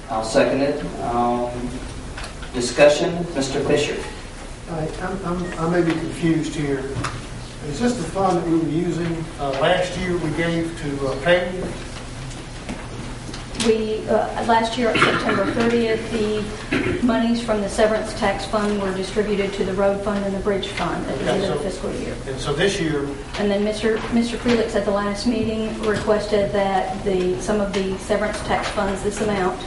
I'll second it. Discussion, Mr. Fisher. I may be confused here. Is this the fund that we were using last year we gave to pay? Last year, on September 30th, the monies from the severance tax fund were distributed to the road fund and the bridge fund at the end of the fiscal year. And so this year... And then Mr. Felix at the last meeting requested that some of the severance tax funds, this amount,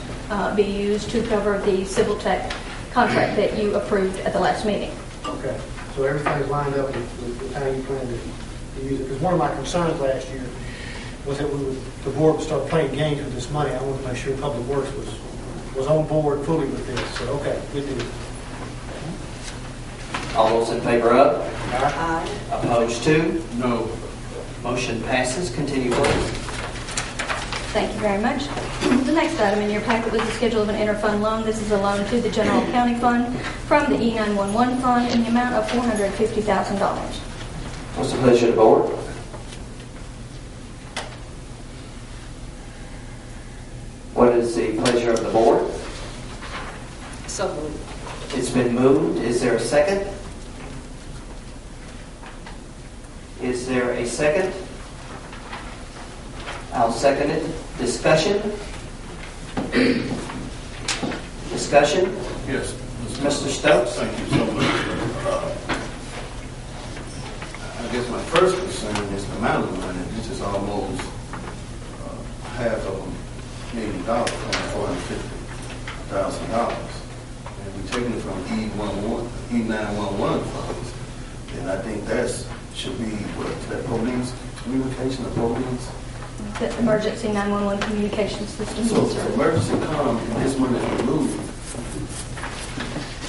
be used to cover the civil tech contract that you approved at the last meeting. Okay. So everything's lined up with how you plan to use it. Because one of my concerns last year was that the board would start playing games with this money. I wanted to make sure Public Works was on board fully with this. So, okay, good deal. All those in favor of? Aye. Opposed to? No. Motion passes. Continue, please. Thank you very much. The next item in your packet was the schedule of an interfund loan. This is a loan to the General County Fund from the E911 Fund in the amount of $450,000. What's the pleasure of the board? What is the pleasure of the board? So moved. It's been moved. Is there a second? Is there a second? I'll second it. Discussion? Discussion? Yes. Mr. Stokes? Thank you so much. I guess my first concern is the amount of money. This is almost $500,000, $450,000. And we're taking it from E911 funds. And I think that should be that police communication of police. The emergency 911 communication system. So if emergency comes and this money is removed.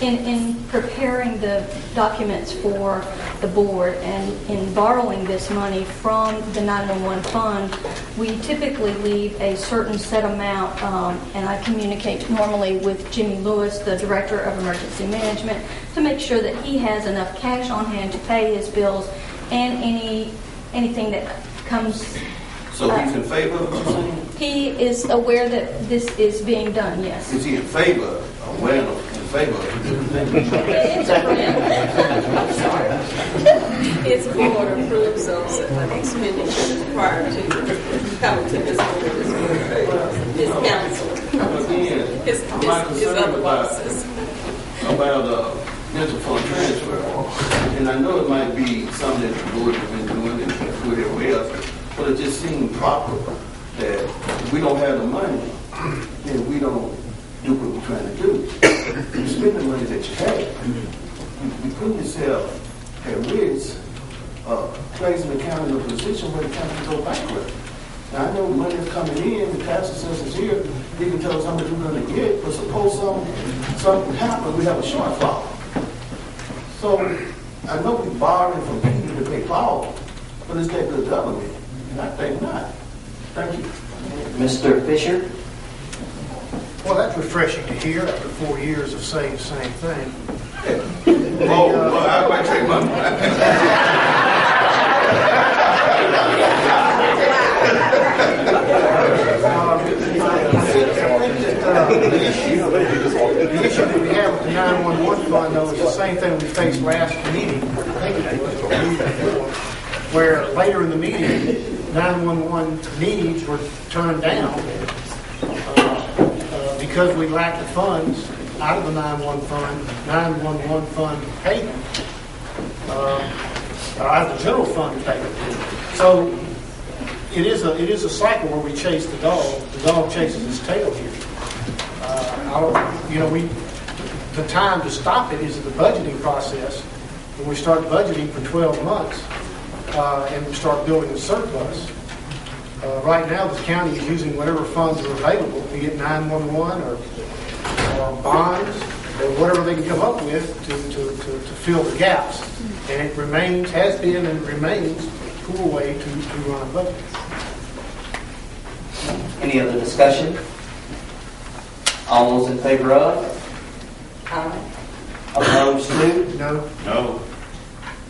In preparing the documents for the board and in borrowing this money from the 911 fund, we typically leave a certain set amount, and I communicate normally with Jimmy Lewis, the Director of Emergency Management, to make sure that he has enough cash on hand to pay his bills and anything that comes. So he's in favor of what you're saying? He is aware that this is being done, yes. Is he in favor, aware of, in favor of It's a I'm sorry. His board approves of an expenditure prior to coming to this board, his council, Again, his other bosses. about interfund transfer. And I know it might be something that the board has been doing and with everywhere else, but it just seemed proper that if we don't have the money, then we don't do what we're trying to do. You spend the money that you have. You put yourself at risk of placing the county in a position where the county can go bankrupt. Now, I know money is coming in, the tax assessors here, they can tell us how much we're going to get, but suppose something happens, we have a shortfall. So, I know we're borrowing from people to pay Paul, but is that good government? And I think not. Thank you. Mr. Fisher? Well, that's refreshing to hear after 4 years of saying the same thing. Well, I might take my The issue that we have with the 911 fund, though, is the same thing we faced last meeting, I think it was, where later in the meeting, 911 needs were turned down because we lacked the funds out of the 911 fund to pay them, out of the general fund to pay them. So it is a cycle where we chase the dog. The dog chases his tail here. The time to stop it is in the budgeting process when we start budgeting for 12 months and we start building a surplus. Right now, the county is using whatever funds are available, be it 911 or bonds or whatever they can come up with to fill the gaps. And it has been and remains a poor way to run a budget. Any other discussion? All those in favor of? Aye. Opposed to? No. No.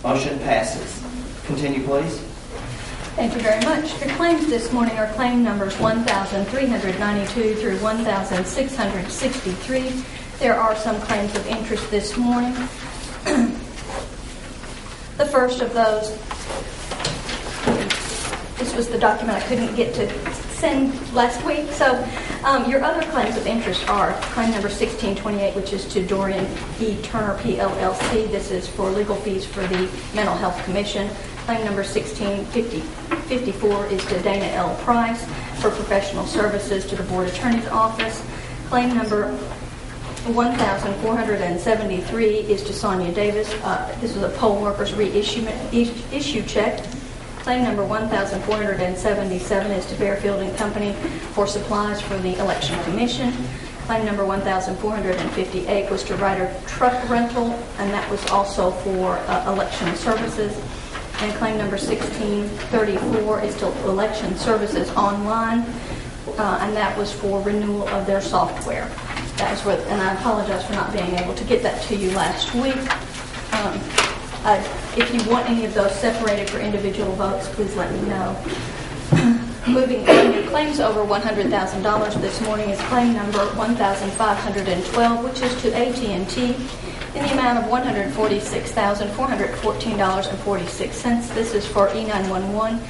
Motion passes. Continue, please. Thank you very much. Your claims this morning are claim numbers 1,392 through 1,663. There are some claims of interest this morning. The first of those, this was the document I couldn't get to send last week. So your other claims of interest are claim number 1628, which is to Dorian E. Turner, PLLC. This is for legal fees for the Mental Health Commission. Claim number 1654 is to Dana L. Price for professional services to the Board Attorney's Office. Claim number 1,473 is to Sonia Davis. This is a poll workers reissue check. Claim number 1,477 is to Fairfield and Company for supplies for the Election Commission. Claim number 1,458 was to Ryder Truck Rental, and that was also for election services. And claim number 1634 is to Election Services Online, and that was for renewal of their software. That was what, and I apologize for not being able to get that to you last week. If you want any of those separated for individual votes, please let me know. Moving on, your claims over $100,000 this morning is claim number 1,512, which is to AT&T in the amount of $146,414.46. This is for E911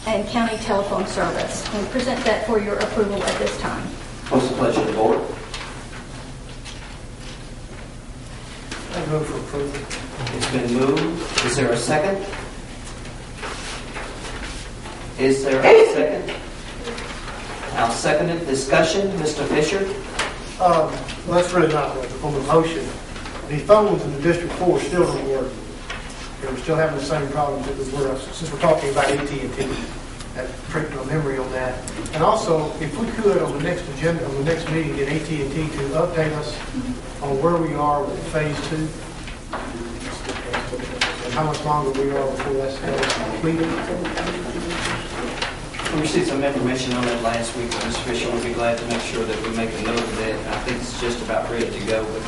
and county telephone service. We present that for your approval at this time. What's the pleasure of the board? I move for approval. It's been moved. Is there a second? Is there a second? I'll second it. Discussion, Mr. Fisher? Well, that's really not on the motion. The phones in the District 4 still don't work. We're still having the same problems that we were, since we're talking about AT&T. That tricked my memory on that. And also, if we could, on the next agenda, on the next meeting, get AT&T to update us on where we are with Phase 2 and how much longer we are before that's completed. We received some information on that last week, but Mr. Fisher would be glad to make sure that we make a note of that. I think it's just about ready to go, but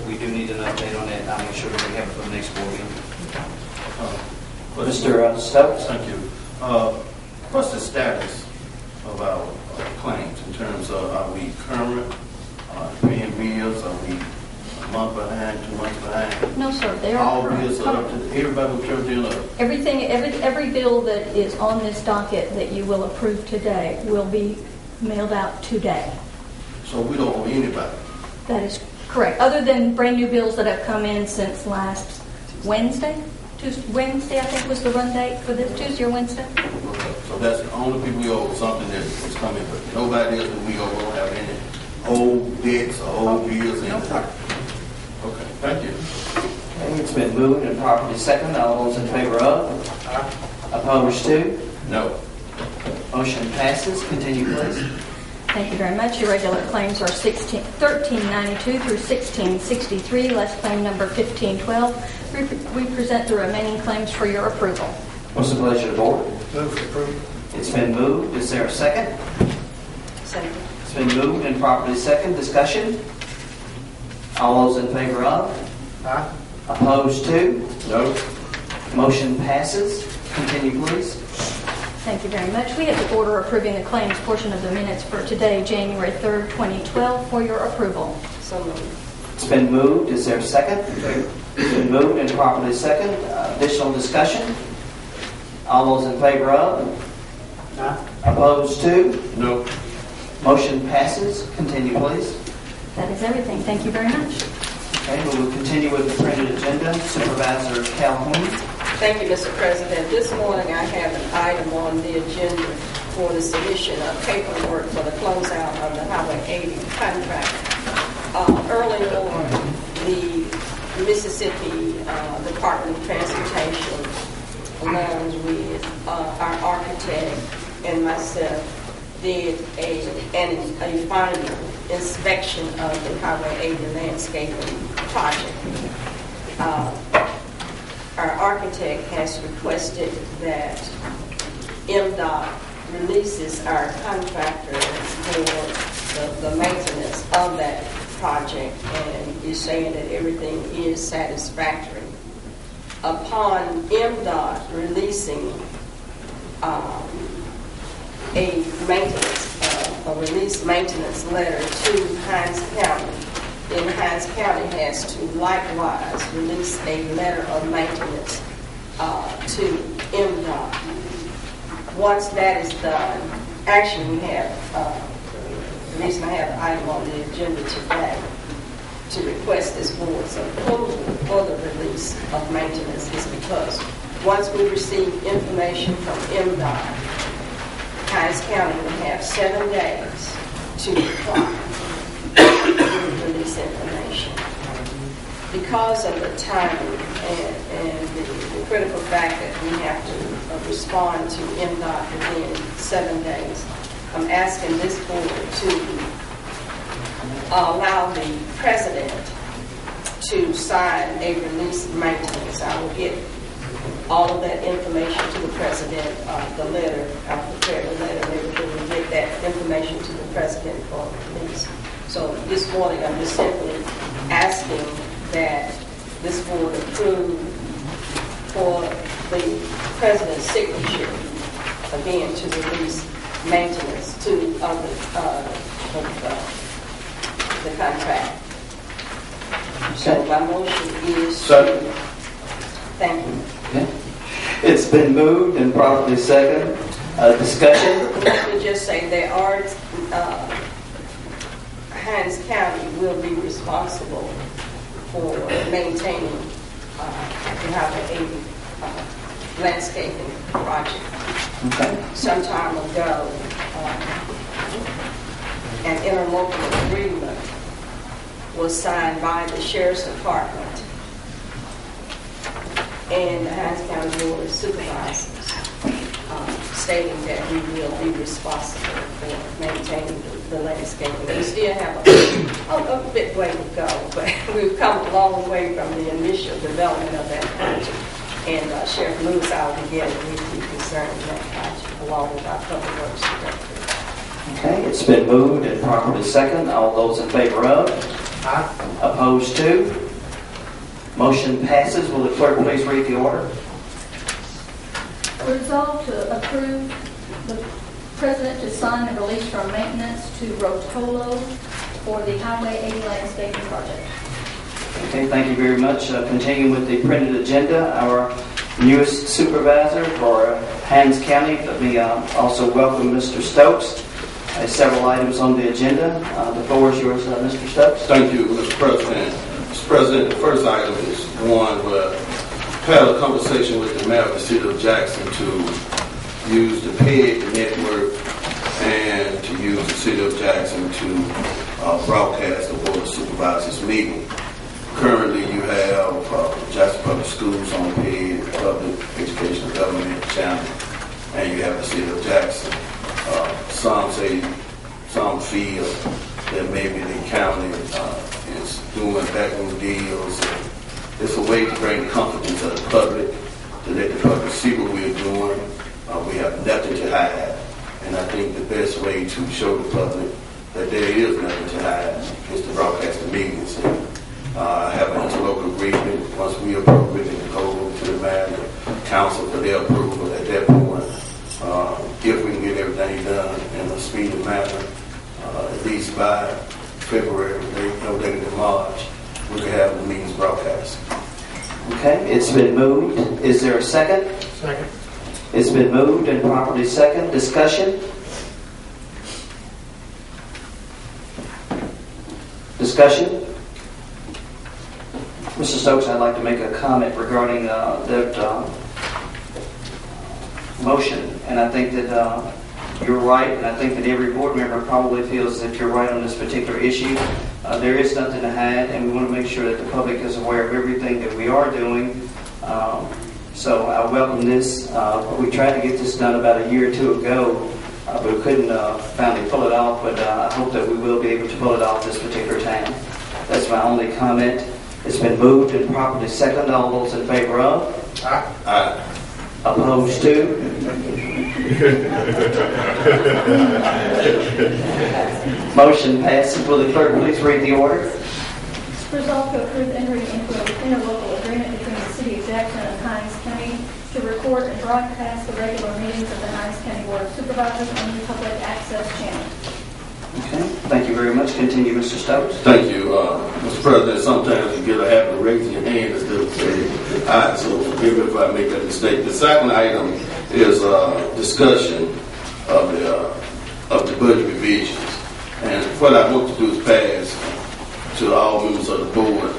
we do need an update on that, and I'll make sure that we have it for the next board meeting. Mr. Stokes? Thank you. What's the status of our claims in terms of, are we current, paying bills, are we a month behind, 2 months behind? No, sir. They are All current. bills are up to, everybody will turn in up. Everything, every bill that is on this docket that you will approve today will be mailed out today. So we don't owe anybody. That is correct. Other than brand new bills that have come in since last Wednesday. Wednesday, I think, was the run date for this, Tuesday or Wednesday. So that's the only people we owe something that is coming, but nobody else that we owe don't have any old debts or old bills. No problem. Okay, thank you. Okay, it's been moved and properly second. All those in favor of? Opposed to? No. Motion passes. Continue, please. Thank you very much. Your regular claims are 1392 through 1663, less claim number 1512. We present the remaining claims for your approval. What's the pleasure of the board? Move for approval. It's been moved. Is there a second? Second. It's been moved and properly second. Discussion? All those in favor of? Aye. Opposed to? No. Motion passes. Continue, please. Thank you very much. We have the order approving the claims portion of the minutes for today, January 3rd, 2012, for your approval. So moved. It's been moved. Is there a second? It's been moved and properly second. Additional discussion? All those in favor of? Aye. Opposed to? No. Motion passes. Continue, please. That is everything. Thank you very much. Okay, we will continue with the printed agenda. Supervisor Calhoun. Thank you, Mr. President. This morning I have an item on the agenda for the submission of paperwork for the closeout of the Highway 80 contract. Earlier on, the Mississippi Department of Transportation, along with our architect and myself, did a final inspection of the Highway 80 landscaping project. Our architect has requested that MDOT releases our contractor for the maintenance of that project, and is saying that everything is satisfactory. Upon MDOT releasing a release maintenance letter to Hinds County. Then Hinds County has to likewise release a letter of maintenance to MDOT. Once that is done, actually we have, the reason I have an item on the agenda today to request this board's approval for the release of maintenance is because once we receive information from MDOT, Hinds County will have 7 days to apply to release information. Because of the timing and the critical fact that we have to respond to MDOT within 7 days, I'm asking this board to allow the president to sign a release of maintenance. I will get all of that information to the president, the letter, I'll prepare the letter, and everything, and get that information to the president for release. So this morning, I'm just simply asking that this board approve for the president's signature, again, to release maintenance to the contract. So my motion is Second. thank you. Okay. It's been moved and properly second. Discussion? Let me just say there are, Hinds County will be responsible for maintaining the Highway 80 landscaping project. Okay. Some time ago, an interlocal agreement was signed by the Sheriff's Department and the Hinds County Board of Supervisors, stating that we will be responsible for maintaining the landscaping. We still have a bit way to go, but we've come a long way from the initial development of that project. And Sheriff Lewis, I will get it, we'd be concerned with that project, along with our public works director. Okay, it's been moved and properly second. All those in favor of? Aye. Opposed to? Motion passes. Will the clerk please read the order? Resolved to approve the president to sign the release from maintenance to Rotolo for the Highway 80 landscaping project. Okay, thank you very much. Continuing with the printed agenda, our newest supervisor for Hinds County. Let me also welcome Mr. Stokes. Several items on the agenda. The floor is yours, Mr. Stokes. Thank you, Mr. President. Mr. President, the first item is one where I had a conversation with the mayor of the city of Jackson to use the PEG network and to use the city of Jackson to broadcast the Board of Supervisors meeting. Currently, you have Jackson Public Schools on PEG, Public Educational Government channel, and you have the city of Jackson. Some feel that maybe the county is doing backroom deals. It's a way to bring confidence to the public, to let the public see what we're doing. We have nothing to hide, and I think the best way to show the public that there is nothing to hide is to broadcast the meetings. Have an interlocal agreement. Once we approve it, and go over to the mayor and council for their approval at that point. If we can get everything done in a speedy manner, at least by February, no later than March, we can have the meetings broadcast. Okay, it's been moved. Is there a second? Second. It's been moved and properly second. Discussion? Discussion? Mr. Stokes, I'd like to make a comment regarding that motion. And I think that you're right, and I think that every board member probably feels that you're right on this particular issue. There is nothing to hide, and we want to make sure that the public is aware of everything that we are doing. So I welcome this. We tried to get this done about a year or two ago, but we couldn't finally pull it off. But I hope that we will be able to pull it off this particular time. That's my only comment. It's been moved and properly seconded. All those in favor of? Aye. Aye. Opposed to? Motion passes. Will the clerk please read the order? Resolved to approve entering into an interlocal agreement between the City of Jackson and Hinds County to record and broadcast the regular meetings of the Hinds County Board of Supervisors on the public access channel. Okay, thank you very much. Continue, Mr. Stokes. Thank you, Mr. President. Sometimes you get a habit of raising your hand instead of saying aye, so forgive me if I make that mistake. The second item is discussion of the budget revisions. And what I want to do is pass to all members of the board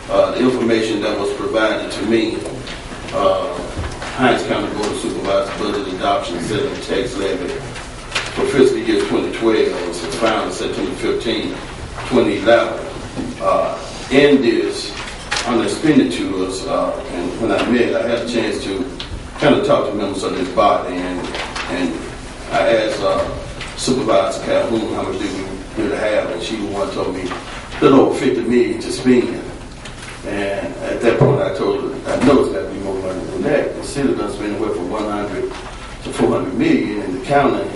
the information that was provided to me. Hinds County Board of Supervisors budget adoption setting tax levy for fiscal year 2012 was found September 15, 2011. In this, on the expenditures, and when I met, I had a chance to kind of talk to members of this body, and I asked Supervisor Calhoun how much did we really have, and she told me a little over $50 million to spend. And at that point, I told her, I know it's got to be more money than that. The city does spend anywhere from 100 to 400 million, and the county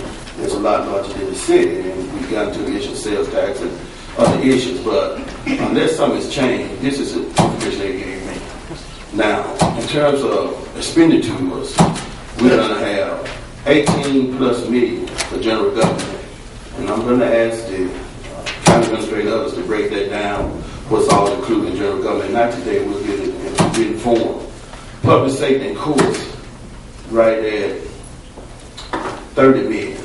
is a lot larger than the city. And we got into the issue of sales tax and other issues, but unless something's changed, this is the information they gave me. Now, in terms of expenditures, we're going to have 18 plus million for general government, and I'm going to ask the county administrator and others to break that down. What's all included in general government. Not today, we'll get it in written form. Public safety and courts, right at 30 million.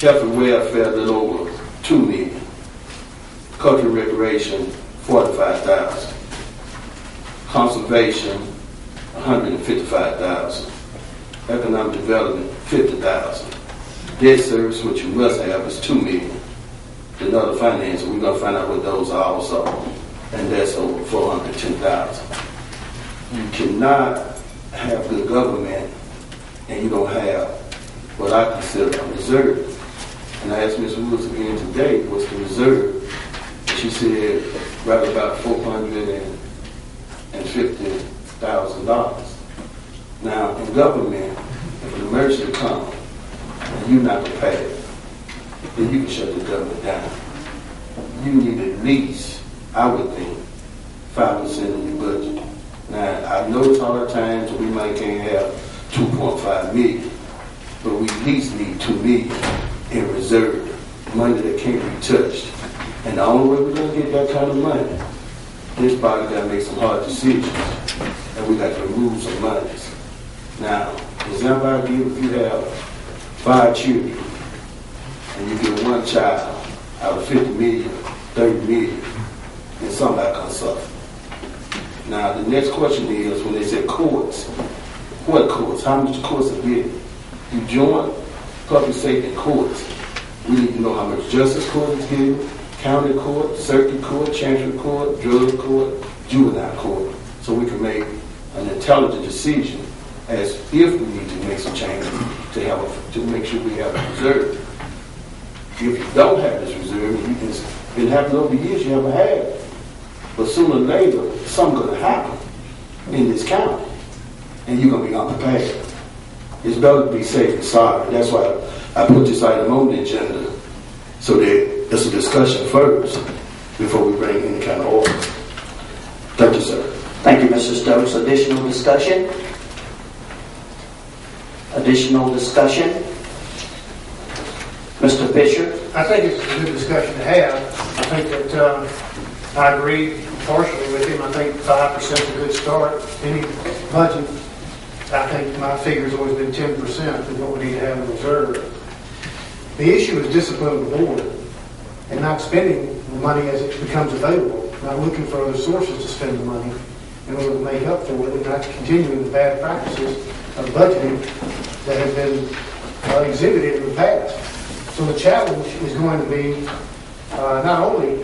Health and welfare, a little over 2 million. Culture and recreation, 45,000. Conservation, 155,000. Economic development, 50,000. Debt service, which you must have, is 2 million. And other finances, we're going to find out what those are also, and that's over 410,000. You cannot have good government and you don't have what I consider a reserve. And I asked Ms. Woods again today, what's the reserve? And she said right about $450,000. Now, in government, if an emergency comes and you're not prepared, then you can shut the government down. You need at least, I would think, 5% of your budget. Now, I know it's hard times and we might can't have 2.5 million, but we at least need 2 million in reserve, money that can't be touched. And the only way we're going to get that kind of money, this body got to make some hard decisions, and we got to remove some monies. Now, example I give, if you have 5 children, and you get one child out of 50 million, 30 million, then somebody can suffer. Now, the next question is, when they say courts, what courts? How much courts are getting? You join public safety and courts. We need to know how much justice court is getting, county court, circuit court, chancery court, drug court, juvenile court, so we can make an intelligent decision as if we need to make some changes to make sure we have a reserve. If you don't have this reserve, you can been happening over the years, you haven't had it. But sooner or later, something's going to happen in this county, and you're going to be unprepared. It's better to be safe than sorry. That's why I put this item on the agenda, so that it's a discussion first before we bring any kind of order. Thank you, sir. Thank you, Mr. Stokes. Additional discussion? Additional discussion? Mr. Fisher? I think it's a good discussion to have. I think that I agree partially with him. I think 5% is a good start. Any budget, I think my figure's always been 10% is what we need to have in reserve. The issue is discipline of the board and not spending the money as it becomes available, not looking for other sources to spend the money in order to make up for it, and not continuing the bad practices of budgeting that have been exhibited in the past. So the challenge is going to be not only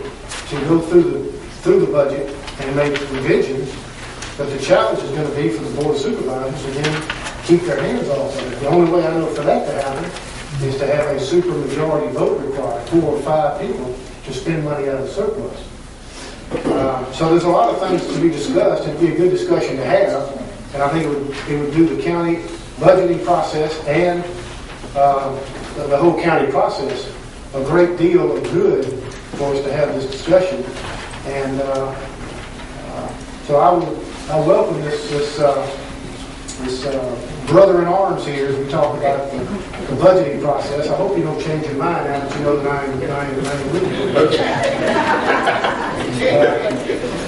to go through the budget and make revisions, but the challenge is going to be for the Board of Supervisors to then keep their hands off of it. The only way I know for that to happen is to have a supermajority vote required, 4 or 5 people, to spend money out of the surplus. So there's a lot of things to be discussed, and it'd be a good discussion to have, and I think it would do the county budgeting process and the whole county process a great deal of good for us to have this discussion. And so I welcome this brother in arms here as we talk about the budgeting process. I hope you don't change your mind now that you know that I am with you.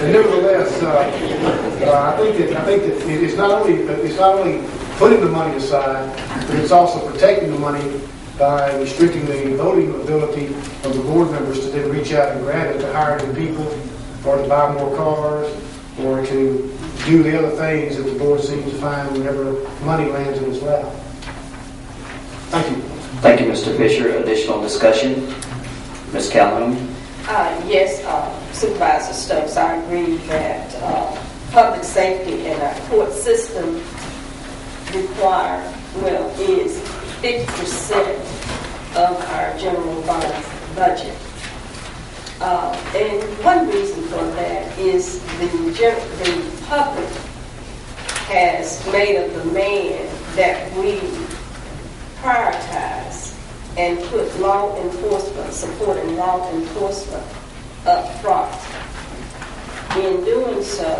And nevertheless, I think that it's not only putting the money aside, but it's also protecting the money by restricting the voting ability of the board members to then reach out and grant it to hire new people, or to buy more cars, or to do the other things that the board seems to find whenever money lands in its lap. Thank you. Thank you, Mr. Fisher. Additional discussion? Ms. Calhoun? Yes, Supervisor Stokes, I agree that public safety and our court system is 50% of our general fund budget. And one reason for that is the public has made a demand that we prioritize and put law enforcement, supporting law enforcement up front. In doing so,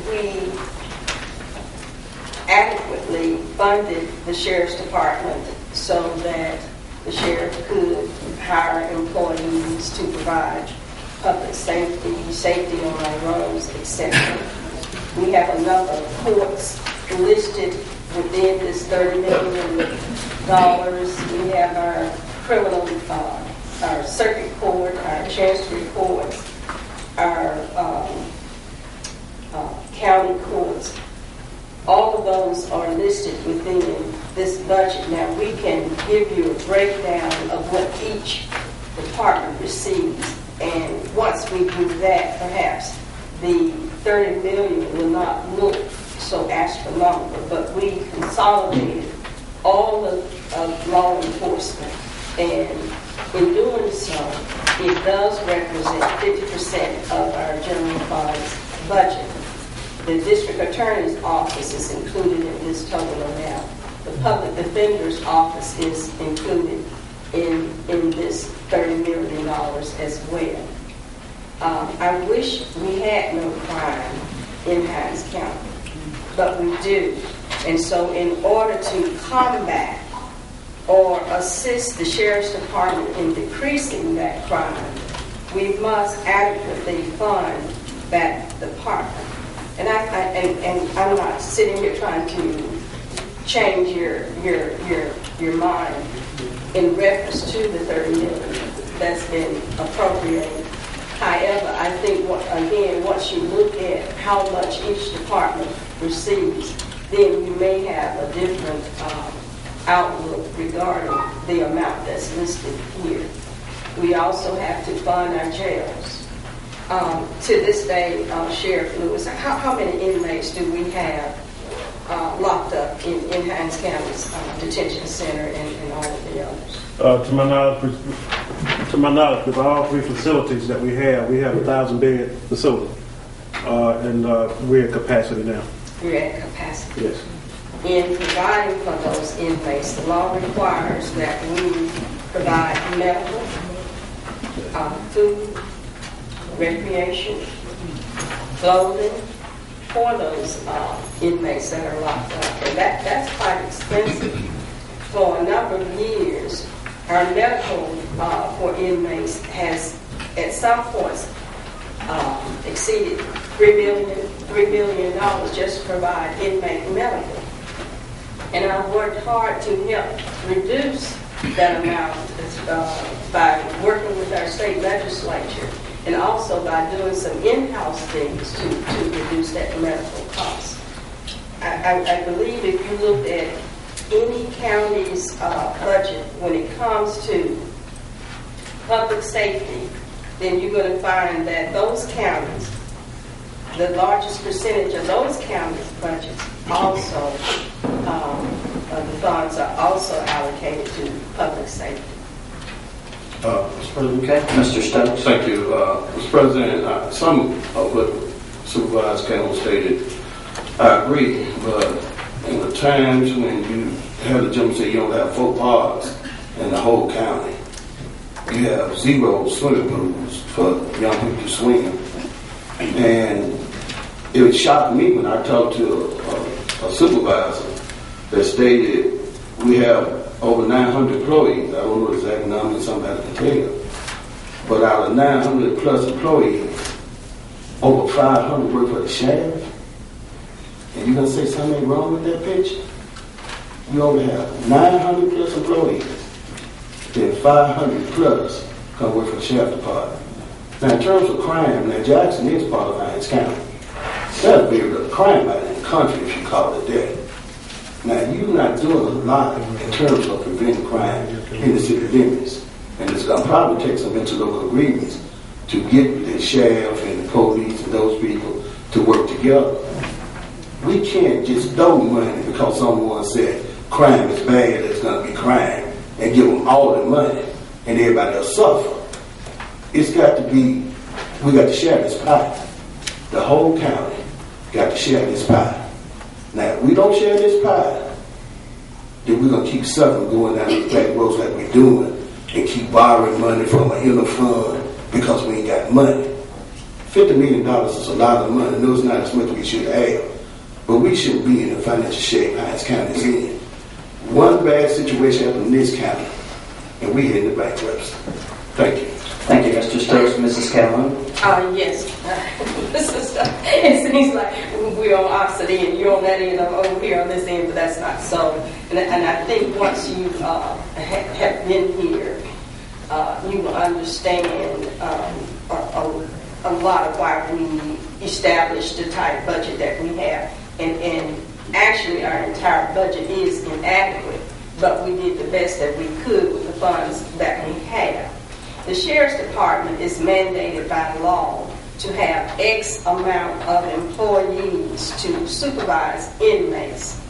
we adequately funded the Sheriff's Department so that the sheriff could hire employees to provide public safety on our roads, etc. We have a number of courts listed within this $30 million. We have our criminal, our circuit court, our chancery courts, our county courts. All of those are listed within this budget. Now, we can give you a breakdown of what each department receives, and once we do that, perhaps the $30 million will not look so astronomical, but we consolidated all of law enforcement, and in doing so, it does represent 50% of our general funds budget. The district attorney's office is included in this total amount. The public defender's office is included in this $30 million as well. I wish we had no crime in Hinds County, but we do. And so in order to combat or assist the Sheriff's Department in decreasing that crime, we must adequately fund that department. And I'm not sitting here trying to change your mind in reference to the $30 million that's been appropriated. However, I think once you look at how much each department receives, then you may have a different outlook regarding the amount that's listed here. We also have to fund our jails. To this day, Sheriff Lewis, how many inmates do we have locked up in Hinds County's detention center and all of the others? To my knowledge, with all three facilities that we have a 1,000-bed facility, and we're at capacity now. We're at capacity. Yes. In providing for those inmates, the law requires that we provide medical, food, recreation, clothing for those inmates that are locked up. And that's quite expensive. For a number of years, our medical for inmates has at some points exceeded $3 million just to provide inmate medical. And I've worked hard to help reduce that amount by working with our state legislature, and also by doing some in-house things to reduce that medical cost. I believe if you look at any county's budget when it comes to public safety, then you're going to find that those counties, the largest percentage of those counties' budgets also, the funds are also allocated to public safety. Mr. President, okay. Mr. Stokes. Thank you, Mr. President. Some of what Supervisor Campbell stated, I agree, but in the times when you have the gentleman say you don't have 4 parks in the whole county, you have 0 swimming pools for young people to swim, and it would shock me when I talked to a supervisor that stated we have over 900 employees. I don't know the exact number, somebody can tell you. But out of 900 plus employees, over 500 work for the sheriff. And you're going to say something ain't wrong with that picture? We only have 900 plus employees. Then 500 plus come work for the sheriff department. Now, in terms of crime, now Jackson is part of Hinds County. That's a very little crime out in the country, if you call it that. Now, you're not doing a lot in terms of preventing crime in the city limits. And it's going to probably take some interlocal agreements to get the sheriff and the police and those people to work together. We can't just throw money because someone said crime is bad, it's going to be crime, and give them all the money, and everybody will suffer. It's got to be, we got to share this pie. The whole county got to share this pie. Now, if we don't share this pie, then we're going to keep suffering going down the back roads like we're doing and keep borrowing money from an inner fund because we ain't got money. $50 million is a lot of money. No, it's not as much as we should have. But we shouldn't be in the financial shape Hinds County is in. One bad situation happened in this county, and we heading to bankruptcy. Thank you. Thank you, Mr. Stokes. Mrs. Calhoun? Yes. It seems like we're on opposite end. You're on that end, I'm over here on this end, but that's not so. And I think once you have been here, you will understand a lot of why we established the tight budget that we have. And actually, our entire budget is inadequate, but we did the best that we could with the funds that we have. The Sheriff's Department is mandated by law to have X amount of employees to supervise inmates.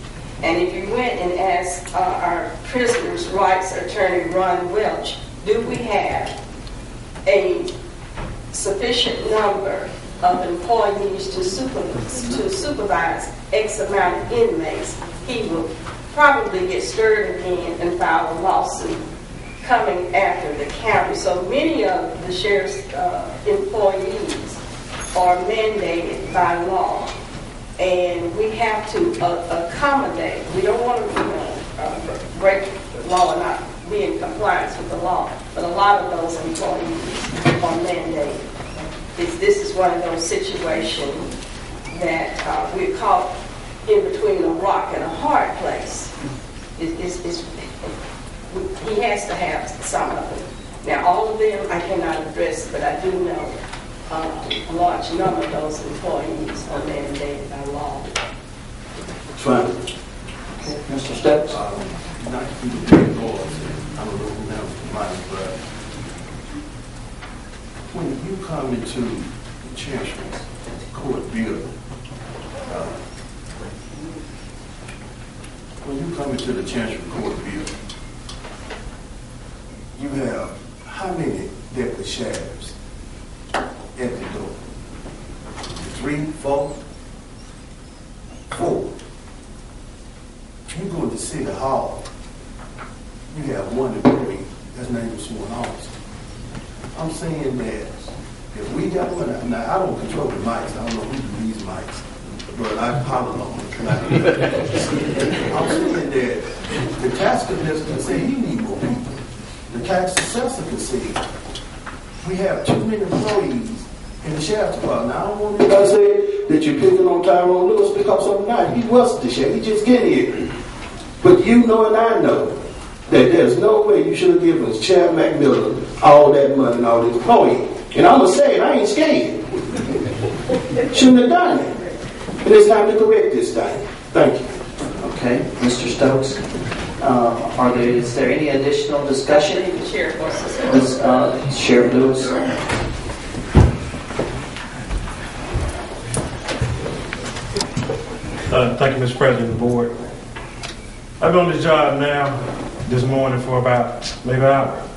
And if you went and asked our prisoners' rights attorney, Ron Welch, do we have a sufficient number of employees to supervise X amount of inmates, he will probably get stirred again and file a lawsuit coming after the county. So many of the sheriff's employees are mandated by law, and we have to accommodate. We don't want to break the law and not be in compliance with the law, but a lot of those employees are mandated. This is one of those situations that we're caught in between a rock and a hard place. He has to have some of them. Now, all of them I cannot address, but I do know a large number of those employees are mandated by law. Fine. Okay. Mr. Stokes? Not to be very bored, I don't know who knows the money, but when you come into the Chancellery Court building, when you come into the Chancellery Court building, you have how many deputy sheriffs at the door? 3, 4? 4. You go to City Hall, you have one employee that's not even sworn officer. I'm saying that if we got one, now I don't control the mics, I don't know who these mics, but I holler on them. I'm saying that the tax collector can say you need more people. The tax assessor can say we have too many employees in the sheriff's department. Now, I don't want anybody to say that you're picking on Tyrone Lewis because I'm not. He wasn't the sheriff. He just get here. But you know and I know that there's no way you should have given Chair McMillan all that money and all this employees. And I'm going to say it, I ain't scared. Shouldn't have done it. And it's time to correct this thing. Thank you. Okay. Mr. Stokes? Is there any additional discussion? The Sheriff wants to say. Sheriff Lewis? Thank you, Mr. President of the Board. I've been on this job now this morning for about maybe an hour.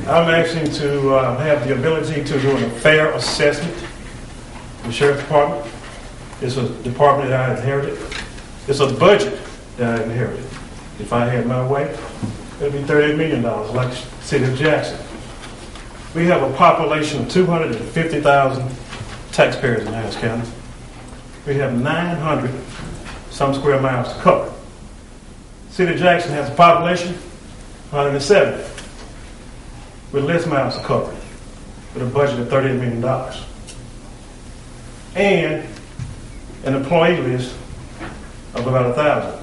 I'm asking to have the ability to do a fair assessment of the Sheriff's Department. It's a department that I inherited. It's a budget that I inherited. If I had my way, it would be $38 million, like the city of Jackson. We have a population of 250,000 taxpayers in Harris County. We have 900 some square miles to cover. City of Jackson has a population 170 with less miles to cover, with a budget of $38 million. And an employee list of about 1,000.